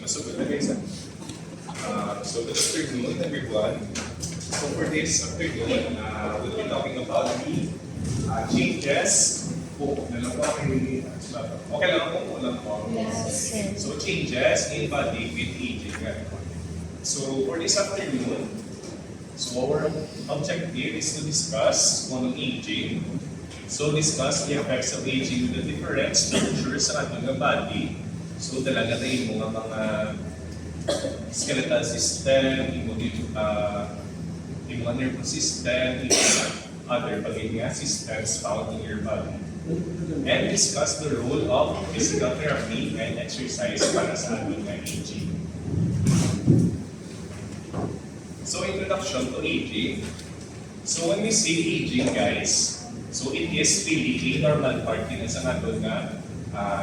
So good na guys. So good afternoon everyone. So for this afternoon, we'll be talking about the changes. Okay lang po, ulang po. So changes in body with aging. So for this afternoon, so our objective is to discuss on aging. So discuss the effects of aging with the different structures sa ating body. So talaga na yung mga skeletal system, yung mga nervous system, yung other pagiging systems found in your body. And discuss the role of physical therapy and exercise para sa ating aging. So introduction to aging. So when we say aging guys, so it is really a normal part din sa ating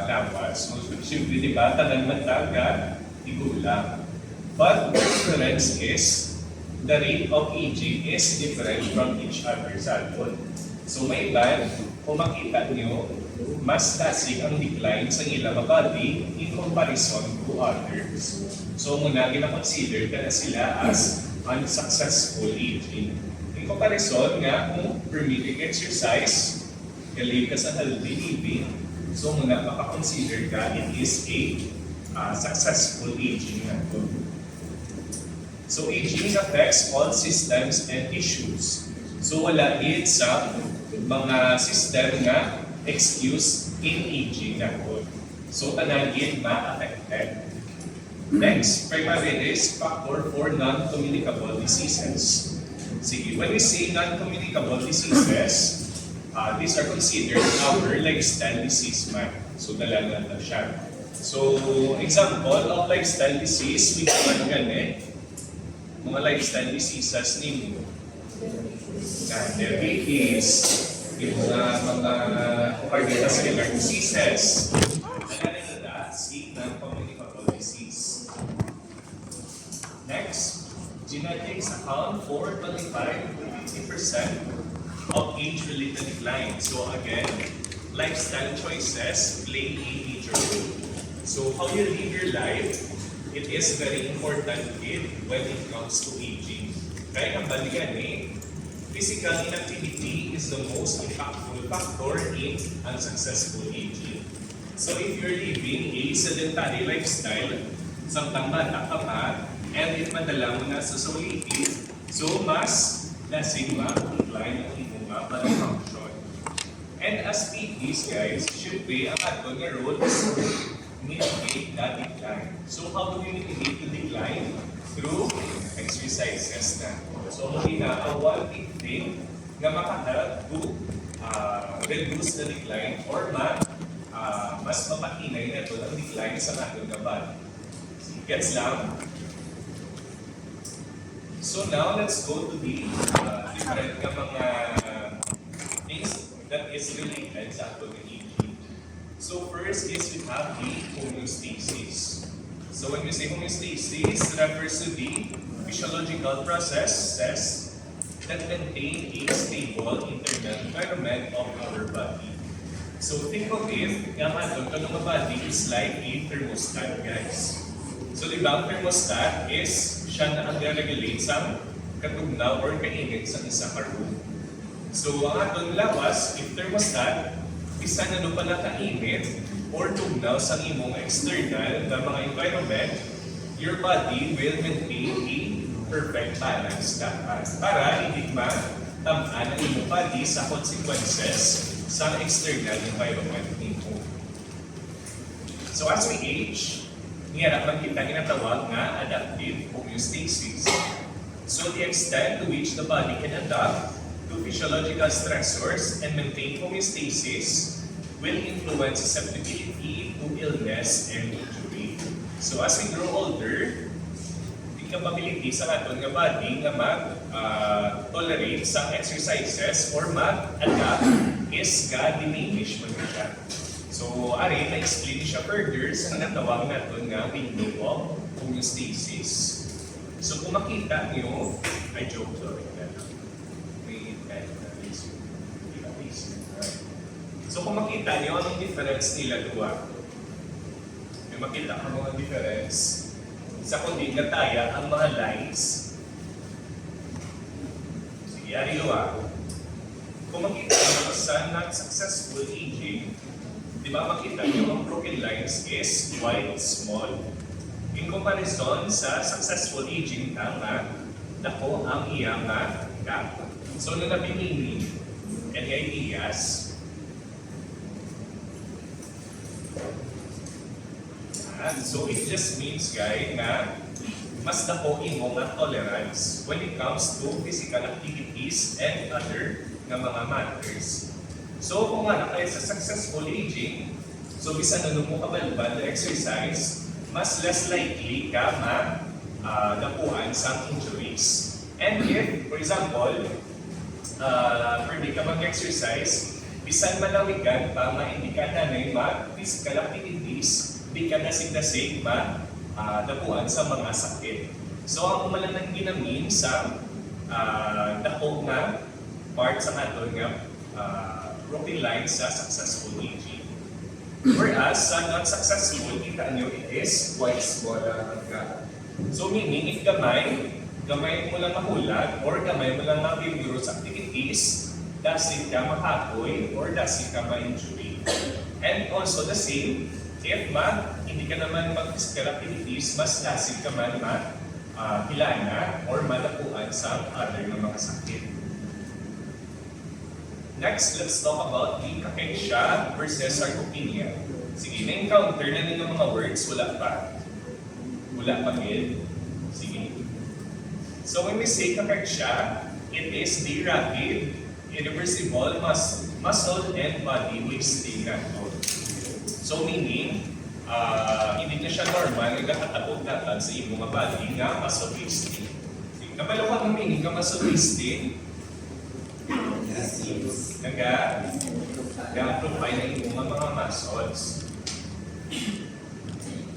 lawas. So, siyempre, di ba, tanan mataga, igulang. But the difference is, the rate of aging is different from each other sa atin. So, may iba, kung makita nyo, mas tasig ang decline sa ilang body in comparison to others. So, muna, gina-consider ka na sila as unsuccessful aging. In comparison nga, kung permitting exercise, kalive ka sa healthy living, so muna makakonsider ka, it is a successful aging. So aging affects all systems and issues. So wala din sa mga system na excuse in aging na po. So tanagin ma-affected. Next, primary risk factor for non-communicable diseases. Sige, when we say non-communicable diseases, these are considered our lifestyle disease man. So, dalaga na siya. So, example of lifestyle disease, we can mga lifestyle diseases ninyo. Diabetes, yung mga cardiovascular diseases. Dalaga na si non-communicable disease. Next, genetics account for 25-50% of age-related decline. So again, lifestyle choices play a major role. So how you live your life, it is very important when it comes to aging. Kaya ang balikan physical inactivity is the most impactful factor in unsuccessful aging. So if you're living a sedentary lifestyle, samtang bata ka pa, and if madala mo na sa solitive, so mas lasing ma-decline ang body function. And as PTs guys, should be ang ato nga role is to mitigate that decline. So how do we mitigate the decline? Through exercises na. So ang one big thing na makahelp to reduce the decline or mas mapahinay na ito ang decline sa ating body. Gets lang? So now let's go to the different mga things that is related sa ating aging. So first is we have the homeostasis. So when we say homeostasis, refers to the physiological processes that maintain a stable internal environment of our body. So think of it, ang ating body is like a thermostat guys. So di ba ang thermostat is siya na ang regulate sa katugnaw or kainit sa isang room. So ang atong lawas, if thermostat, isa na no pala kainit or tugnaw sa imong external na mga environment, your body will maintain a perfect balance dapat para hindi matampan ang imong body sa consequences sa external environment nimo. So as we age, niyara man kita ginatawag nga adaptive homeostasis. So the extent to which the body can adapt to physiological stressors and maintain homeostasis will influence susceptibility to illness and injury. So as we grow older, the capability sa aton nga body nga mag-tolerate sa exercises or mag-adapt is ga-diminish man siya. So, ari, na-explain siya further sa natawag natin nga window of homeostasis. So, kung makita niyo, ay joke, sorry. So, kung makita niyo, anong difference nila dua? May makita ka mga difference. Sa kundi nataya ang mga lines. Sige, ari dua. Kung makita niyo sa not successful aging, di ba makita niyo ang broken lines is quite small. In comparison sa successful aging, tama, dako ang iyang gap. So, nung nabimini, any ideas? So, it just means, guys, na mas dako imo nga tolerance when it comes to physical activities and other nga mga matters. So, kung nga kayo sa successful aging, so bisan na mo kabalban na exercise, mas less likely ka dapuan sa injuries. And if, for example, pwede ka mag-exercise, bisan malawigan pa, hindi ka na mag-physical activities, di ka nasig-nasig dapuan sa mga sakit. So, ang umalang ginamin sa dako nga part sa ato nga broken line sa successful aging. Whereas, sa not successful, kita nyo, it is quite small ka. So, meaning, if gamay mo lang mahulag, or gamay mo lang ma-vigorous activities, dasit ka makakoy, or dasit ka ma-injury. And also, the same, if hindi ka naman mag-physical activities, mas dasit ka man hilana, or malapuan sa other ng mga sakit. Next, let's talk about the cachexia versus sarcopenia. Sige, na-encounter na ng mga words, wala pa. Wala pa din. Sige. So when we say cachexia, it is the rapid, irreversible muscle and body wasting nato. So meaning, hindi na siya normal, nagkakatabog natin sa iyong mga body nga muscle wasting. Sige, kapalawa ang meaning nga muscle wasting, nag-amplify na yung mga muscles.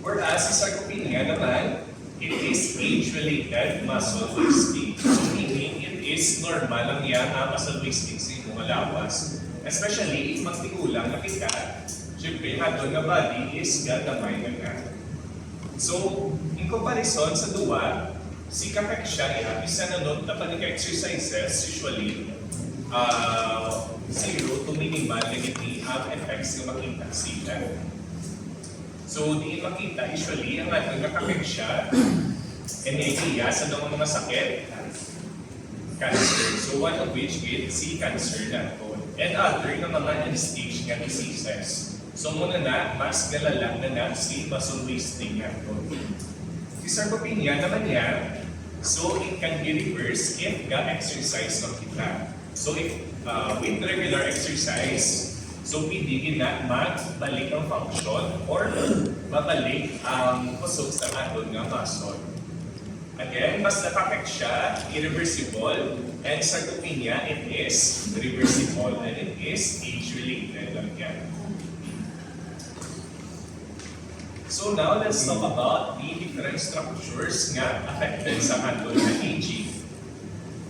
Whereas, si sarcopenia naman, it is age-related muscle wasting. So, meaning, it is normal ang yan muscle wasting sa mga lawas. Especially, if magtigulang na kita, syempre, doon na body is gagamay na nga. So, in comparison sa duwa, si cachexia, isa na note na pag-exercises, usually, 0 to minimal negative effects na makita sila. So, di makita usually ang ating cachexia and idea sa mga sakit, cancer. So, one of which is si cancer na to. And other na mga end-stage nga diseases. So, muna na, mas galalang na si muscle wasting na to. Si sarcopenia naman yan, so it can be reversed if ka-exercise ng kita. So if with regular exercise, so pwede na magbalik ang function or mabalik ang kusog sa aton nga muscle. Again, mas cachexia, irreversible, and sarcopenia, it is reversible and it is age-related lang yan. So now, let's talk about the different structures nga affected sa aton nga aging.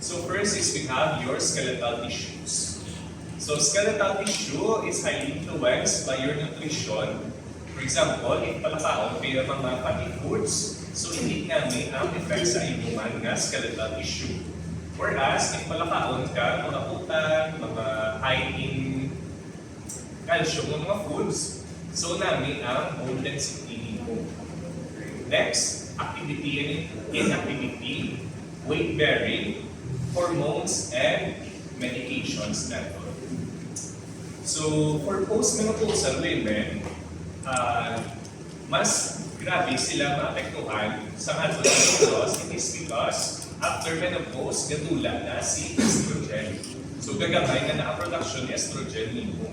So first is we have your skeletal tissues. So skeletal tissue is highly influenced by your nutrition. For example, if palakaon kayo mga fatty foods, so hindi namin ang effect sa inyong nga skeletal tissue. Whereas, if palakaon ka, mga utan, mga high in calcium, mga foods, so namin ang bone density mo. Next, activity and inactivity, weight bearing, hormones, and medications natin. So, for postmenopausal women, mas grabe sila maapektuhan sa ating menopause. It is because after menopause, gadula na si estrogen. So, gagamay na ang production ni estrogen nito.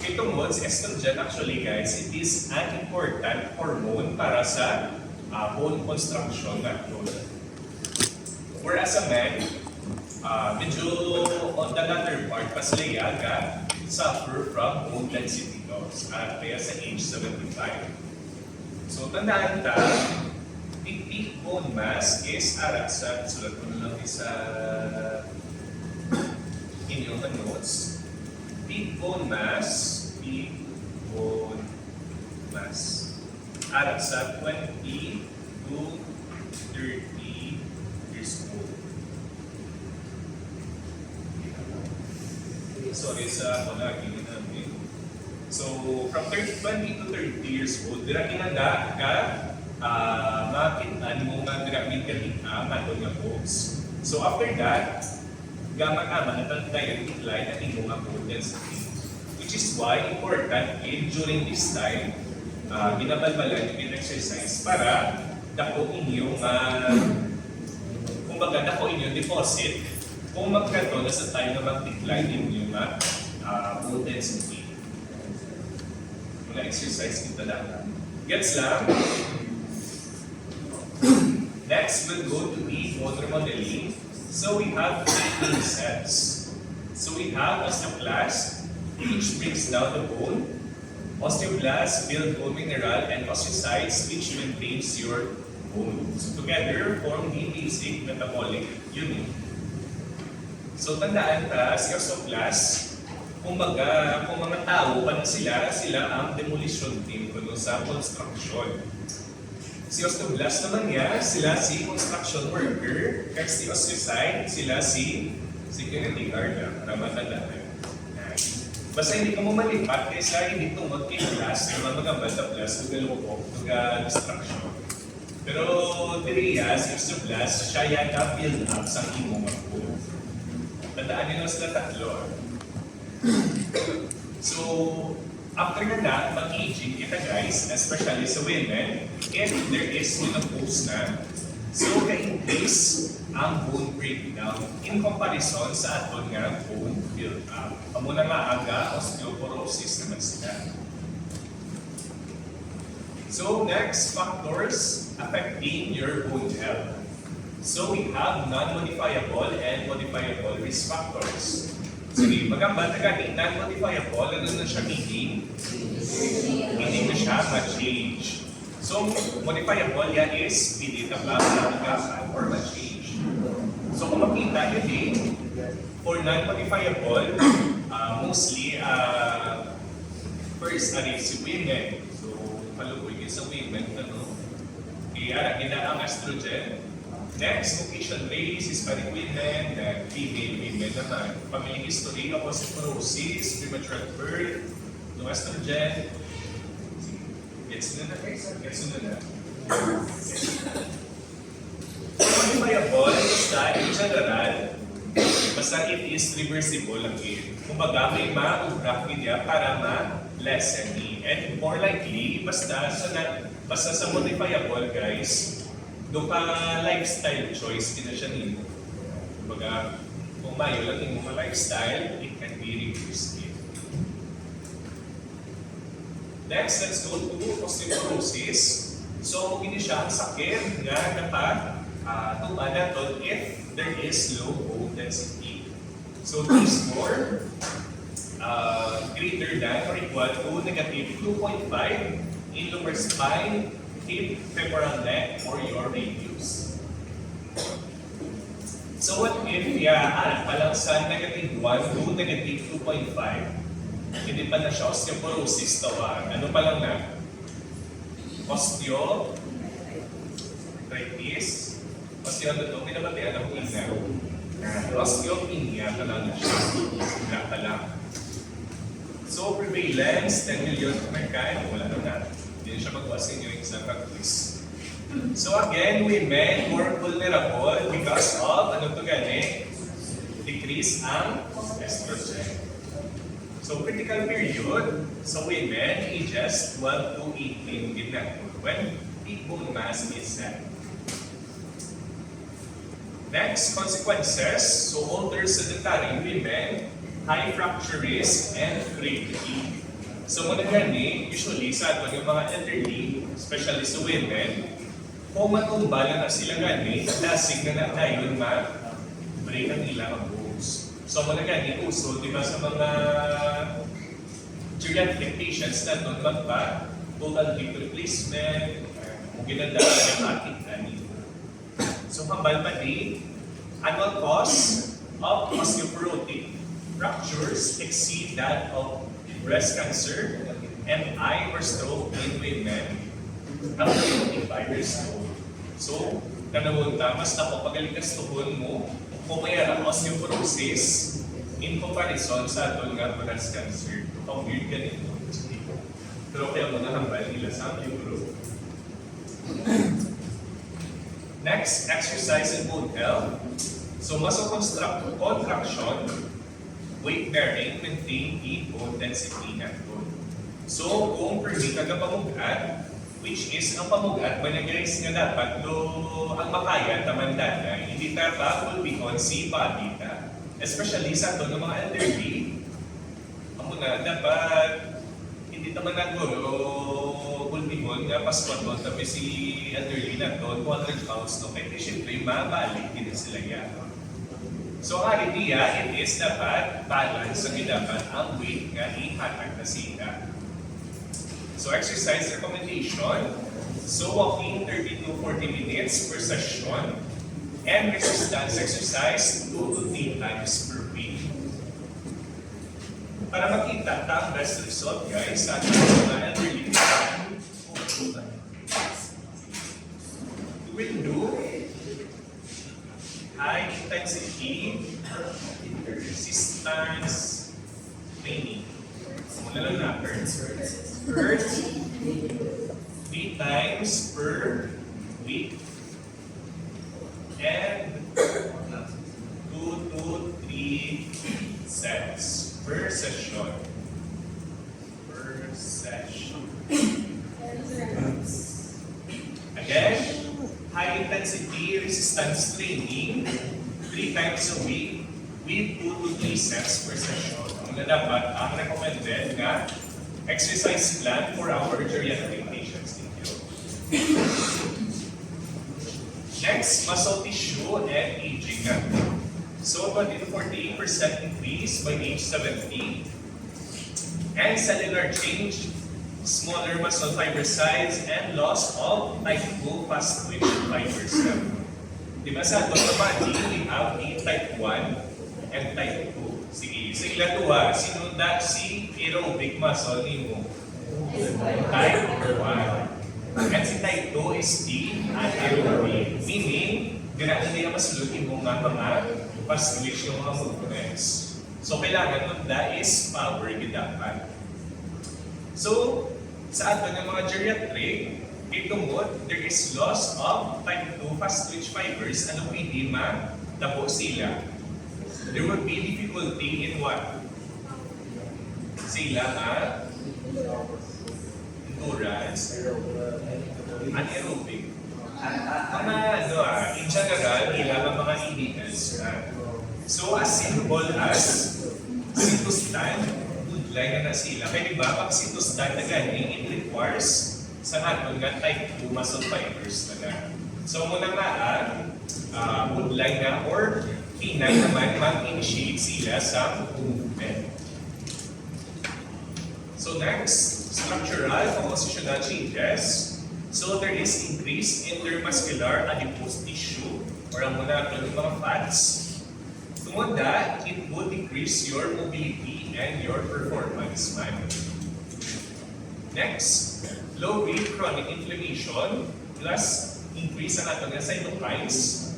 Itong si estrogen actually guys, it is an important hormone para sa bone construction natin. Whereas a man, medyo on the latter part, pas layaga, suffer from bone density loss at kaya sa age 75. So tandaan ta, peak bone mass is arasat. Sulat ko na lang sa inyong notes. Peak bone mass arasat 20 to 30 years old. Sorry sa lagi namin. So, from 20 to 30 years old, dira kinanda ka makitaan mo nga gramin ka matod nga bones. So, after that, gaman-gaman at tayo decline at imo nga bone density. Which is why important during this time, binabalbalan yung exercise para dako inyong kumbaga dako inyong deposit kung magkato na sa time na mag-decline yung bone density. Mga exercise kita lang. Gets lang? Next, we'll go to the bone remodeling. So we have 3 main sets. So we have osteoclast, which breaks down the bone. Osteoblasts build bone mineral, and osteocytes, which maintains your bone. So together, form the basic metabolic unit. So tandaan ta, si osteoblast, kung mga tao pa na sila ang demolition team kuno sa construction. Si osteoblast naman niya, sila si construction worker, kaya si osteocyte, sila si security guard para matandaan. Basta hindi ka mo malipat, kaysa hindi tungod kay blast, naman magambal na blast, mag-alubog, mag-destruction. Pero diriya, si osteoblast, siya yata build up sa imong ako. Tandaan nyo sila tatlo. So, after that, mag-aging kita guys, especially sa women, if there is menopause na, so ka-increase ang bone breakdown in comparison sa aton nga bone build up. Amo na maaga, osteoporosis naman sila. So next, factors affecting your bone health. So we have non-modifiable and modifiable risk factors. Sige, magamba na gani, non-modifiable, ano na siya meaning? Hindi na siya ma-change. So, modifiable yan is pili ka ba, nagasan, or ma-change. So, kung makita yun din, for non-modifiable, mostly, first, si women. So, paluboy yun sa women, kaya ang estrogen. Next, mutation race is para women, female women naman. Family history of osteoporosis, premature birth, no estrogen. Gets na guys? Gets na. Modifiable is that in general, basta it is reversible lang yun. Kumbaga, may ma-ubrak niya para ma-lessen it. And more likely, basta sa modifiable guys, doon ka lifestyle choice, din na siya nito. Kumbaga, kung mayo lang yung mga lifestyle, it can be reversed. Next, let's go to osteoporosis. So, hindi siya ang sakit nga dapat tumaan natin if there is low bone density. So, this score greater than or equal to negative 2.5 in lower spine, hip, femoral neck, or your radius. So what if palang sa negative 1 to negative 2.5, hindi pa na siya osteoporosis tawag. Ano pa lang na? Osteoarthritis. Osteoarthritis. Pinabatian ang ina. Osteopenia pa lang na siya. Wala pa lang. So prevalence, 10 million American, wala na natin. Hindi siya magwasin yung exam practice. So again, women more vulnerable because of, decrease ang estrogen. So critical period sa women, ages 12 to 18 din na when peak bone mass is set. Next, consequences. So older sedentary women, high fracture risk, and frailty. So muna gani, usually sa ato yung mga elderly, especially sa women, kung matumbala na sila gani, lasig na tayo ma-break ang ilang bones. So mo na gani uso, di ba sa mga geriatric patients na doon magpa total hip replacement, kung ginanda ng ating ani. So hambal pa din, annual cost of osteoporotic fractures exceed that of breast cancer, MI or stroke in women up to 25 years old. So, tanawon ta, mas napapagaling ka tuhon mo kung mayroon ang osteoporosis in comparison sa atong nga breast cancer. Ang weird ganito. Pero kaya mo na hambal nila sa ating group. Next, exercise and bone health. So, muscle contraction, weight bearing, maintain in bone density and bone. So, kung permit ka pamugat, which is ang pamugat, managayos nga dapat do ang makaya tamandana, hindi ta pa ulbihon si body ta. Especially sa ito ng mga elderly, amo na dapat hindi naman naguro ulbihon nga paspon mo tapi si elderly na to 200 pounds no kaya siyempre mabalik din sila yan. So ang idea, it is dapat balance ang dapat ang weight nga ihatag na sila. So exercise recommendation, so walking 30 to 40 minutes per session and resistance exercise 2 to 3 times per week. Para makita ang best result guys sa ating mga elderly, we will do high intensity resistance training. Muna lang na, Hurt 3 times per week and 2 to 3 sets per session. Again, high intensity resistance training 3 times a week with 2 to 3 sets per session. Ang dapat, ang recommended nga exercise plan for our geriatric patients. Next, muscle tissue and aging. So, 20 to 48% increase by age 70. And cellular change, smaller muscle fiber size, and loss of type 2 fast twitch fibers. Diba sa ito naman, we have a type 1 and type 2. Sige, sa ila tuwa, sinundan si aerobic muscle ni mo. Type 1. And si type 2 is the anaerobic. Meaning, ganaan nila masulutin mo nga mga fast twitch yung mga movements. So, kailangan nun is power gidapan. So, sa ato ng mga geriatric, ito mo, there is loss of type 2 fast twitch fibers. Ano pwede matabo sila? There would be difficulty in what? Sila endurance, anaerobic. Mga in general, ilang mga EDS. So as simple as sintustan, good line na sila. Kaya diba, pag sintustan na ganyan, it requires sa aton nga type 2 muscle fibers na. So muna nga, good line na or pinay naman mag-initiate sila sa movement. So next, structural compositional changes. So there is increase in intermuscular adipose tissue or ang muna ito mga fats. Tungod that, it would decrease your mobility and your performance man. Next, low grade chronic inflammation plus increase ang ato nga cytokines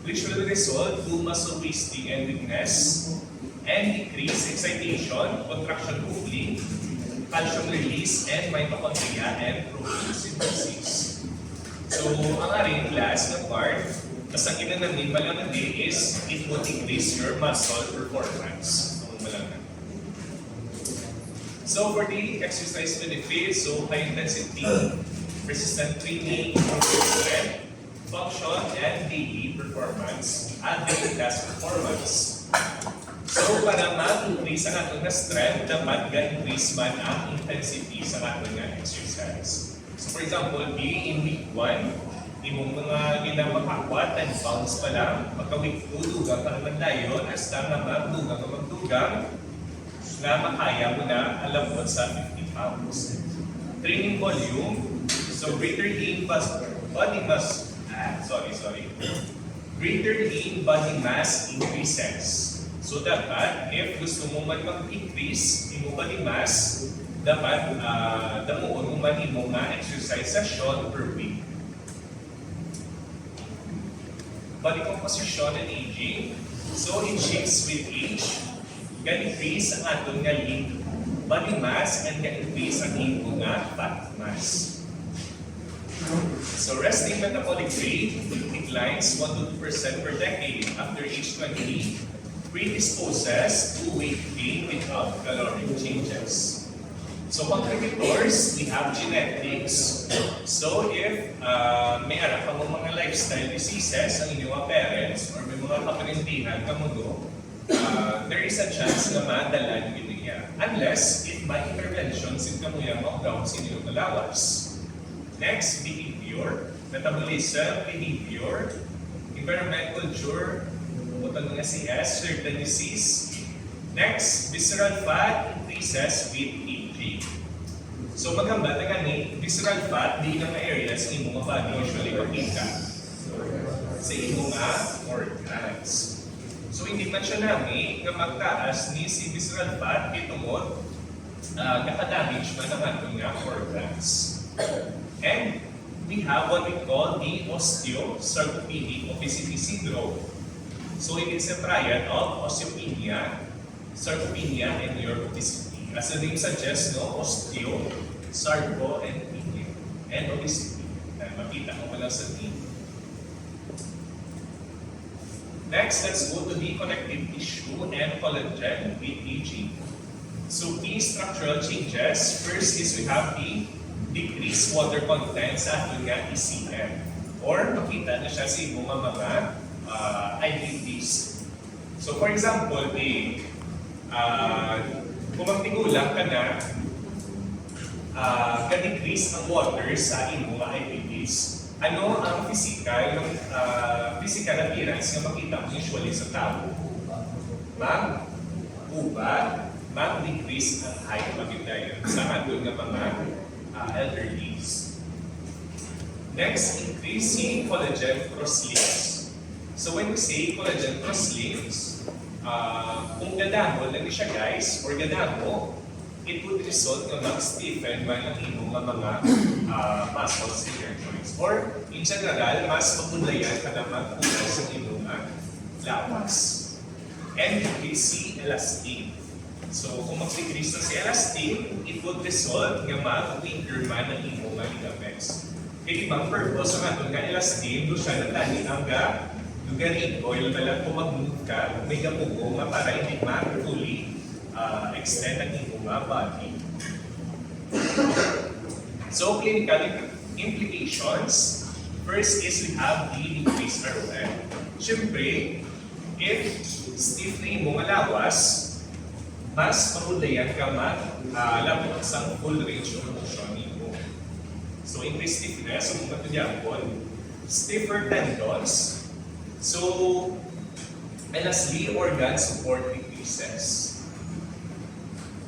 which will result to muscle wasting and weakness and decrease excitation, contraction cooling, calcium release, and mitochondria and protein synthesis. So, ang aring class na part, mas ang ginanamin pala ng day is it will increase your muscle performance. So, for the exercise benefits, so high intensity, resistant training, strength, function, and daily performance, and daily class performance. So, para ma-increase ang atong na strength, dapat ga-increase man ang intensity sa atong na exercise. So, for example, being in week 1, imong mga ginapakakwa, 10 pounds pa lang, pagka-week 2, dugang ka naman dayon, hasta nga magdugang ka magdugang, na makaya mo na alabot sa 50 pounds. Training volume, so greater lean body mass, greater lean body mass increases. So dapat, if gusto mo man mag-increase imo body mass, dapat damuon mo man imo nga exercise session per week. Body composition and aging. So it shifts with age. Ga-increase ang atong nga lean body mass and ga-increase ang imo nga fat mass. So resting metabolic rate declines 1 to 2% per decade after age 20, predisposes to weight gain without caloric changes. So contributors, we have genetics. So if may ara ka mo mga lifestyle diseases ang inyong parents or may mga kaparintihan ka mo do, there is a chance na madala nyo niya. Unless if may interventions in kamuya maugaw sa inyong kalawas. Next, behavior, metabolism, behavior, environment, culture, butang nga CS, certain disease. Next, visceral fat increases with aging. So magamba na gani, visceral fat, di na areas sa imong body usually makita sa imong organs. So hindi man siya nami nga magtaas ni si visceral fat kitungod nakadamage man ang atong nga organs. And we have what we call the osteosarcopenic obesity syndrome. So it is a triad of osteopenia, sarcopenia, and your obesity. As the name suggests, no, osteo, sarco, and penia, and obesity. Makita mo pala sa name. Next, let's go to the connective tissue and collagen with aging. So key structural changes. First is we have the decreased water content sa ating ECM. Or makita na siya sa ibang mga IDPs. So for example, kung magtigulang ka na, ka-decrease ang water sa imong IDPs. Ano ang physical appearance na makita mo usually sa tao? Mag-ubad, mag-decrease ang height magigdayon sa ating mga elderlies. Next, increasing collagen cross-links. So when we say collagen cross-links, kung gadamo lang siya guys, or gadamo, it would result na mag-stiffen man ang imong mga muscles in your joints. Or in general, mas mapudlayan ka na magpunas sa imong lawas. And decrease elastin. So kung mag-decrease na si elastin, it would result nga mag-weaker man ang imong ligaments. Kaya ibang purpose ang atong nga elastin, doon siya natani ang lugarin oil na lang kung mag-move ka, may gamugo nga para hindi ma-fully extend ang imong body. So clinical implications, first is we have the decreased ROM. Siyempre, if stiff na imong lawas, mas mahulayan ka labot sa full range of motion nimo. So increased stiffness, so kung matudyampon, stiffer tendons. So, and lastly, organ support decreases.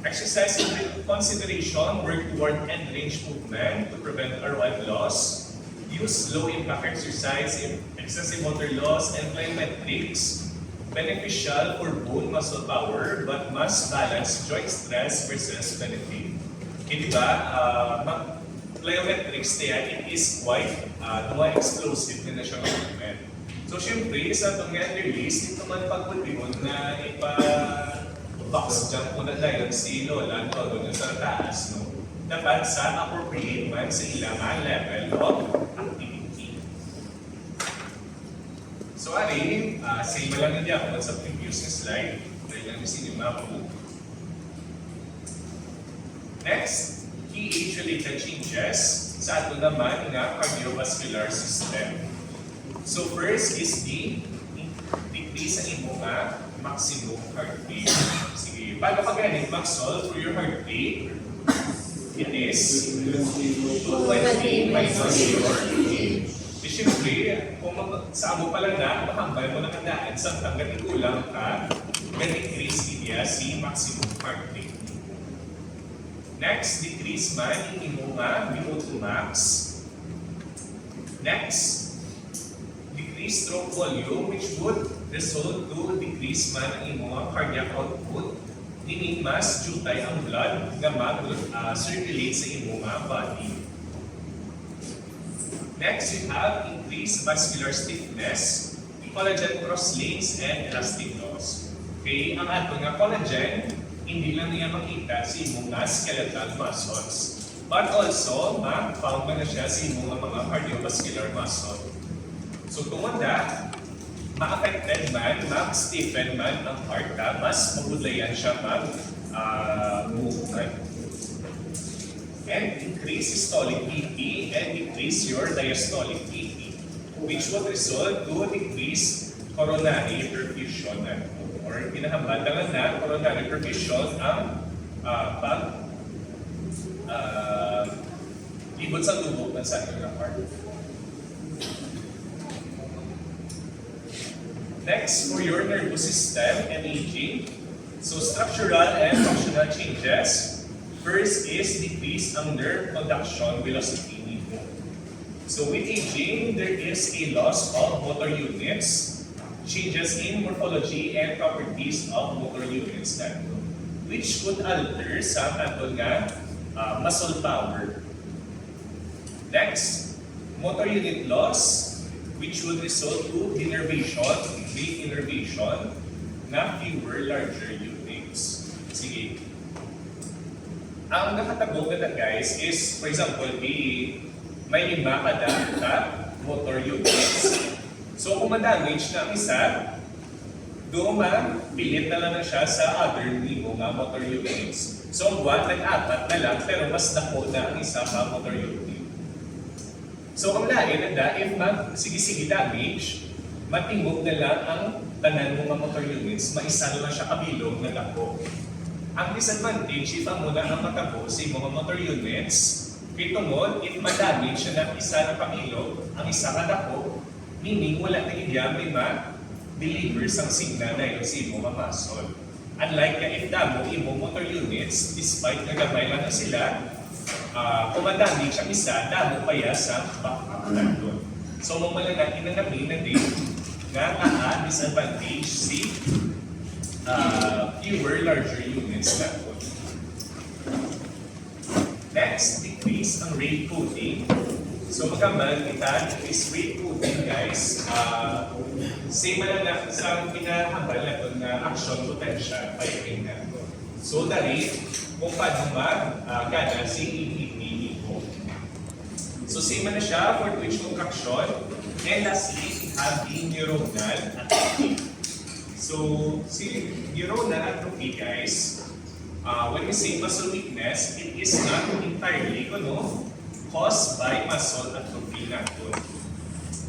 Exercise consideration, work toward end range movement to prevent ROM loss. Use low impact exercise, excessive motor loss, and plyometrics. Beneficial for bone muscle power, but must balance joint stress versus benefit. Hindi ba, plyometrics niya, it is quite explosive na siya movement. So, syempre, sa itong elderlies, ito man pagbutingon na ipa-box jump mo na dahil si Lola, todo na sa taas, no? Dapat sa appropriate man sa ilang level of activity. So, ari, same lang hindi ako sa previous slide. Dahil lang sinima ko. Next, key age-related changes sa ato naman nga cardiovascular system. So first is the decrease sa imong maximum heart rate. Sige, paano ka ganit mag-solve for your heart rate? It is 220 minus your age, Siyempre, kung sa amo pa lang na, makambal mo lang ang daan sa hanggang ikulang ka, decrease niya si maximum heart rate. Next, decrease man yung imo nga VO2 max. Next, decrease stroke volume which would result to decrease man ang imo nga cardiac output. Meaning mas jutay ang blood nga mag-circulate sa imo nga body. Next, we have increased vascular stiffness, collagen cross-links, and elastic loss. Okay, ang ato nga collagen, hindi lang niya makita sa imong nga skeletal muscles, but also, found na siya sa imong mga cardiovascular muscle. So, kung wala, ma-affected man, ma-stiffen man ang heart ka, mas mabudlayan siya mag-movement. And increase systolic BP and decrease your diastolic BP, which would result to decrease coronary perfusion or pinahambatangan na coronary perfusion ang libot sa lubog ng sa inyong heart. Next, for your nervous system and aging, so structural and functional changes. First is decrease ang nerve conduction velocity nito. So with aging, there is a loss of motor units, changes in morphology and properties of motor units nato, which could alter sa ato nga muscle power. Next, motor unit loss, which would result to denervation, great innervation, na fewer larger units. Sige. Ang nakatabog na guys is, for example, may 5 kada motor units. So kung ma-damage na ang isa, pilit na lang siya sa other mga motor units. So ang buwan, nag-apat na lang, pero mas dako na ang isa pa motor unit. So kung lain na if sige damage, matingog na lang ang tanan mga motor units, maisa na lang siya kabilog na dako. Ang disadvantage, if ang muna ang matabo sa mga motor units, kitungod, if ma-damage siya ng isa na kabilog, ang isa ka dako, meaning wala na iya may ma-deliver sang signal na yun sa mga muscle. Unlike if damo imong motor units, despite na gamay lang na sila, kung ma-damage ang isa, damo pa ya sa backup doon. So mamala natin na namin na din nga disadvantage si fewer larger units na po. Next, decrease ang rate coding. So magkamal kita, decrease rate coding guys. Same na lang sa pinahambal na ito na action potential firing na. So the rate, kung paano gana si EEP. So same na siya for twitch contraction. And lastly, we have the neuronal atrophy. So, si neuronal atrophy guys, when we say muscle weakness, it is not entirely caused by muscle atrophy natin.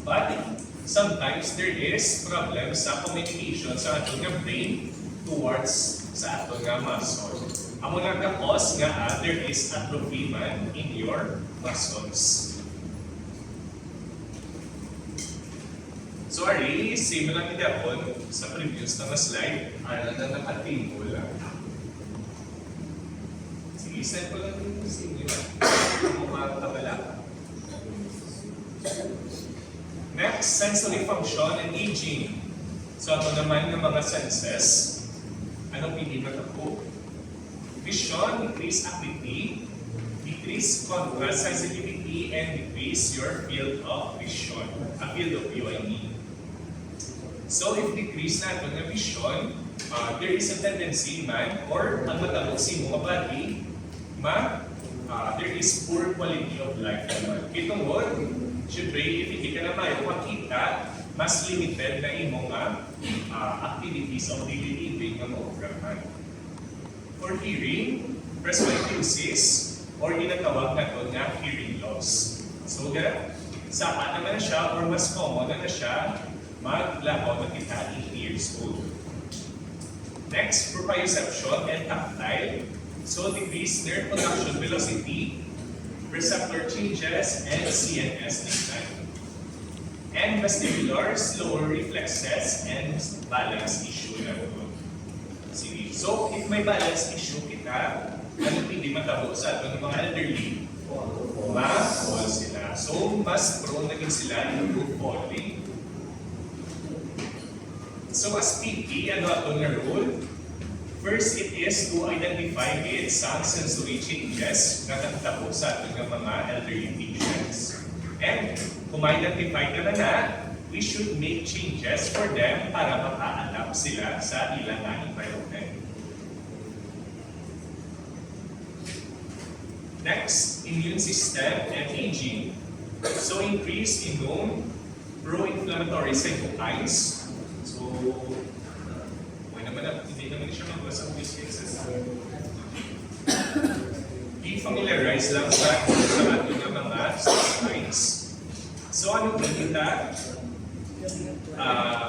But sometimes there is problem sa communication sa ating brain towards sa ating muscle. Ang mga cause nga there is atrophy man in your muscles. So really, same lang hindi ako sa previous na slide, na nakatable lang. Sige, send ko lang yung sige lang. Kung makakabala ka. Next, sensory function and aging. So ito naman ng mga senses. Anong pili matako? Vision, increase acuity, decrease contrast sensitivity, and decrease your field of vision. A field of view, I mean. So if decrease na ito ng vision, there is a tendency man, or ang matabog si mga body, there is poor quality of life naman. Itungod, syempre, if hindi ka na makita, mas limited na imong activities of daily living ng mga. For hearing, presbycusis, or ginatawag na ito nga hearing loss. So, saka naman na siya, or mas common na siya, maglabaw na kita 8 years old. Next, proprioception and tactile. So, decrease nerve conduction velocity, receptor changes, and CNS decline. and vestibular, slower reflexes, and balance issue na ito. Sige. So, if may balance issue kita, ano hindi matabo sa ato ng mga elderly? Ma-fall sila. So, mas prone na din sila to falling. So, as PT, ano ato na role? First, it is to identify some sensory changes na nagtabo sa ating mga elderly patients. And kung ma-identify ka na, we should make changes for them para maka-adapt sila sa ilang environment. Next, immune system and aging. So, increase immune, pro-inflammatory cytokines. So, hindi naman siya magbasa ng cases. Be familiarize lang sa ating mga cytokines. So, ano kita?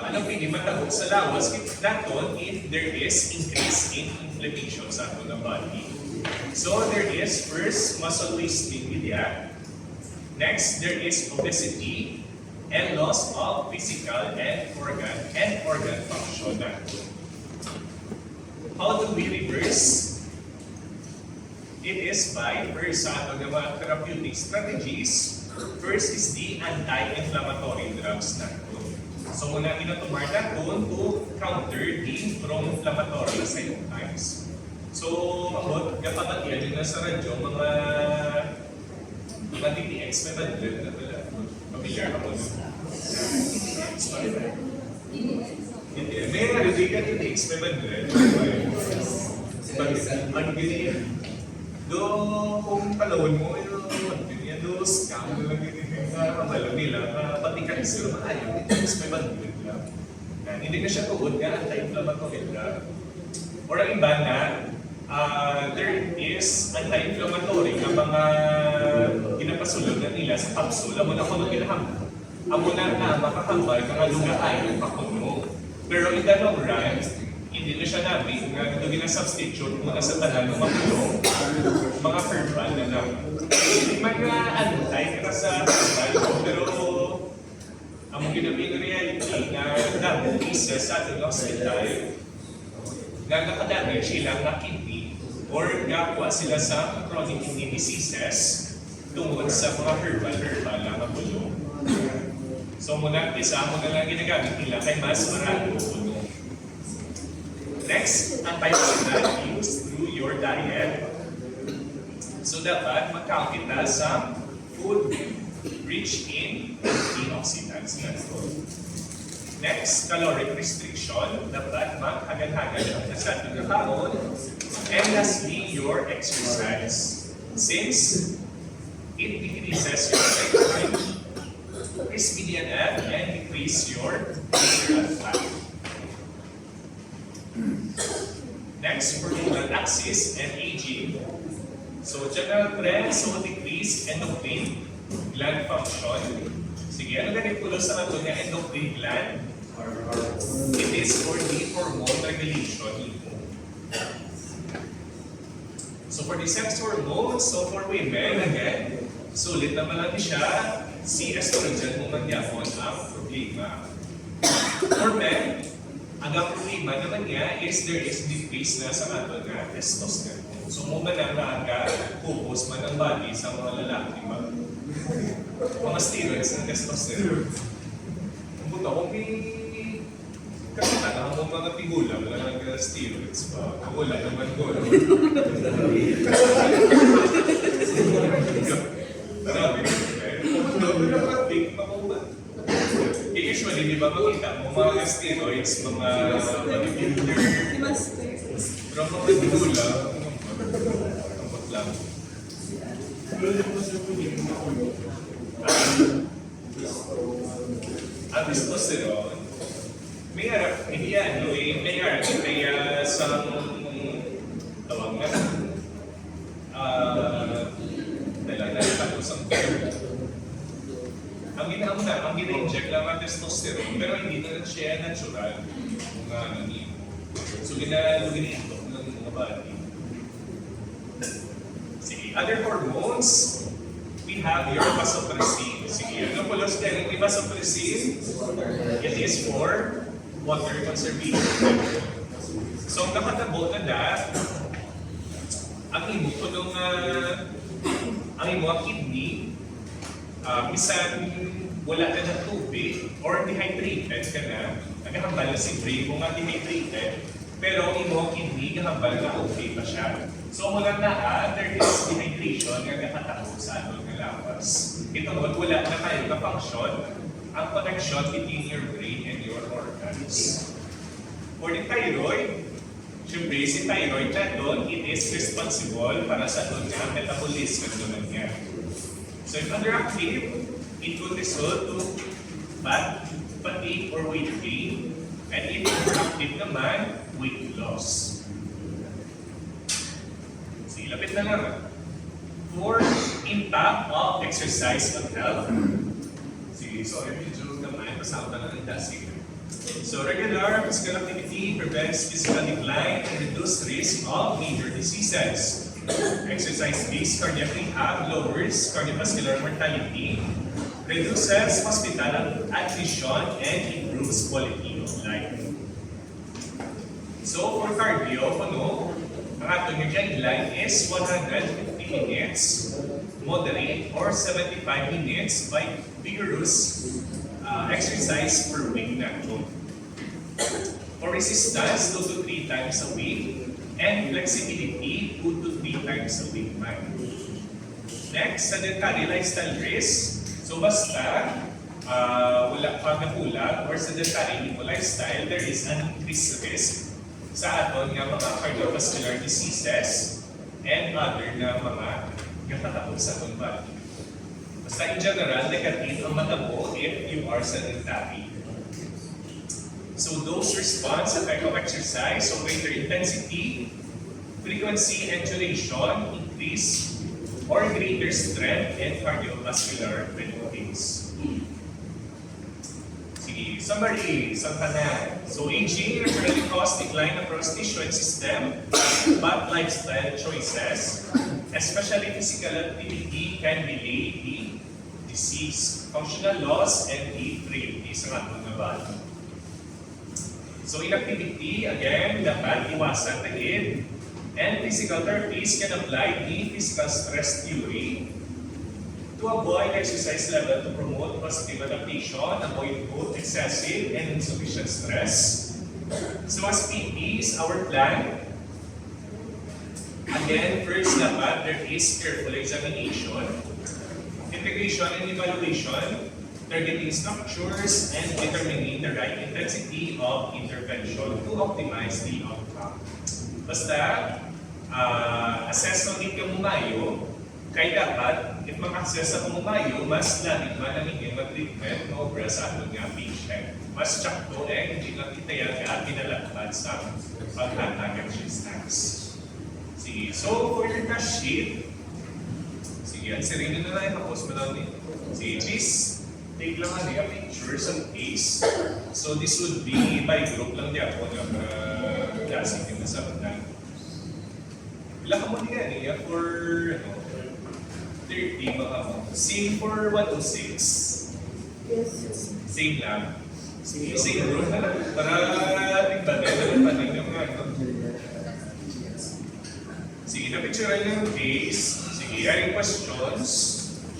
Ano pwede matagod sa lawas? Naton if there is increase in inflammation sa ating body. So, there is first muscle wasting media. Next, there is obesity and loss of physical and organ function natin. How do we reverse? It is by first sa ating mga therapeutic strategies. First is the anti-inflammatory drugs natin. So, muna ginatumar natin to counter the pro-inflammatory cytokines. So, ako, kapag yan na sa radyo, mga DTX, may bandit na pala. Familiar ako na. May nalagay ka DTX, may bandit. Ano ganyan? Do, kung palawin mo, ganyan, do, scam na lang ganyan. Malam nila, pati ka sila maayaw, DTX, may bandit lang. Hindi na siya tugod nga, anti-inflammatory drug. Or ang iba na, there is anti-inflammatory na mga ginapasulog na nila sa capsule. Amo na kung ginahambal. Amo na makakambal mga lugaay ng pakuno. Pero in the long run, hindi na siya namin na ito ginasubstitute muna sa tanan ng makulong mga herbal na naman. Hindi man na antay ka sa herbal, pero amo ginabing reality na dami cases sa ating hospital na nakadamage sila ng kidney or nakuha sila sa chronic kidney diseases tungkol sa mga herbal na mabulong. So muna, isa mo na lang ginagamit nila kay mas maraming puno. Next, antioxidant use through your diet. So dapat mag-count kita sa food rich in antioxidants. Next, caloric restriction. Dapat maghagan-hagan ang nasa ating kaon. And lastly, your exercise. Since it decreases your cytokine, increase BDNF, and decrease your visceral fat. Next, hormonal axis and aging. So, general trends, so decrease endocrine gland function. Sige, ano ganit ko sa ato niya endocrine gland? It is for the hormone regulation. So for the sex hormones, so for women, again, sulit naman lang siya, si estrogen mo man yapon ang problema. For men, ang problema naman niya is there is decrease na sa ato na testosterone. So mo man ang nakaka-focus man ang body sa mga lalaki, mga steroids ng testosterone. Kung buta, kung may kakita mo mga pigula, wala ng steroids pa. Wala naman ko. Grabe. Usually, di ba makita mo mga steroids, mga bodybuilder. Pero mga pigula, ang lang. Ang testosterone, may harap, hindi yan, may harap, kaya sa tawag na, talaga, tapos ang ang gina-inject lang ang testosterone, pero hindi na siya natural, mga ano niyo. So, gina-inject ng mga body. Sige, other hormones, we we have your vasopressin. Sige, ano po los din? Yung vasopressin, it is for water conservation. So, nakatabo na ang imo ko nung ang imo ang kidney, bisan wala ka ng tubig or dehydrated ka na, nagahambal na si Dre mo nga dehydrated, pero ang imo ang kidney, nagahambal na okay pa siya. So mula na there is dehydration nga nakatabo sa atong nga lawas. Ito mo, wala na kayo ka-function ang connection between your brain and your organs. For the thyroid, siyempre si thyroid na doon, it is responsible para sa doon nga metabolism doon nga. So if underactive, it could result to fat, fatigue, or weight gain. And if overactive naman, weight loss. Sige, lapit na lang. For impact of exercise on health. Sige, sorry, medyo naman, pasama na lang ang dasig. So regular physical activity prevents physical decline and reduces risk of major diseases. Exercise-based cardiac rehab lowers cardiovascular mortality, reduces hospital admission, and improves quality of life. So for cardio, ang atong guideline is 150 minutes, moderate, or 75 minutes by vigorous exercise per week na ito. For resistance, 2 to 3 times a week, and flexibility, 2 to 3 times a week man. Next, sedentary lifestyle risk. So basta wala pa nakulang or sedentary lifestyle, there is an increased risk sa aton nga mga cardiovascular diseases and other na mga nakatakot sa aton body. Basta in general, negative ang matabo if you are sedentary. So dose response, effect of exercise, so greater intensity, frequency and duration increase, or greater strength and cardiovascular benefits. Sige, summary, sa tanan. So aging naturally causes decline across tissue and system, but lifestyle choices, especially physical activity, can delay the disease, functional loss, and the frailty sa ating body. So inactivity, again, dapat iwasan tagid. And physical therapies can apply the physical stress theory to avoid exercise level to promote positive adaptation, avoid both excessive and insufficient stress. So as PTs, our plan, again, first dapat there is careful examination, integration and evaluation, targeting structures, and determining the right intensity of intervention to optimize the outcome. Basta, assess ng hindi ka mumayo, kaya dapat, if mag-access sa mumayo, mas lamig man ang hindi mag-treatment na obra sa ating nga patient. Mas tsakto hindi lang kita yan pinalakpan sa paghatag at snacks. Sige, so for your cash sheet, sige, yan, sirinin na lang, tapos mo lang sige, please, take lang a picture sa case. So this would be by group lang niya po ng classic yung nasa bandan. Ilang ka mo niya niya for 30 mga mo. Same for 106. Yes. Same lang. Sige, same group na lang. Para tigbatin na lang yung mga ano. Sige, na-picture lang yung case. Sige, yaring questions.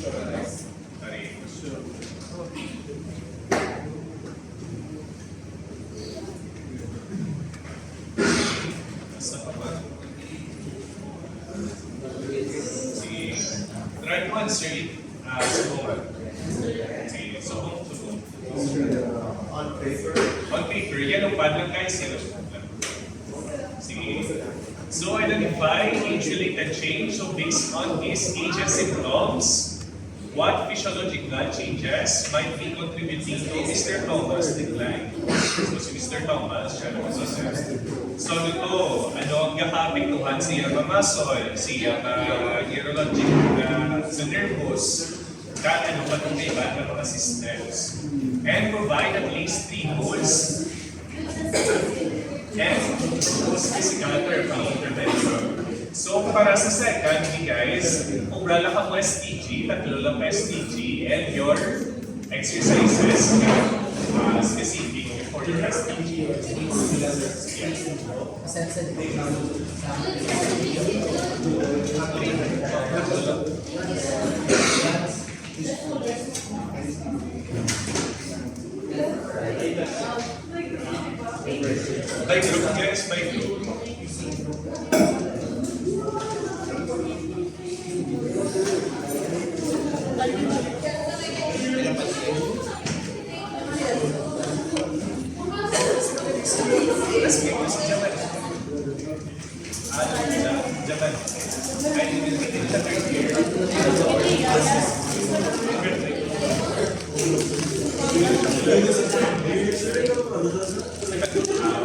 Yaring questions. Sige, try to answer it subong. Sige, subong. On paper? On paper, yan ang pad lang guys. Sige. So identify age-related change. So based on his age and symptoms, what physiological changes might be contributing to Mr. Thomas' decline? So si Mr. Thomas, siya naman sa so nito, ano ang kakapektuhan siya ng muscle, siya neurologic sa nervous, ano pa itong iba ng mga systems. And provide at least 3 goals and propose physical therapy intervention. So para sa second, guys, umbrella ka po STG, tatlo lang po STG, and your exercises specific for your STG. By group, guys, by group. Let's make this Japan. Japan. I didn't get it the third year.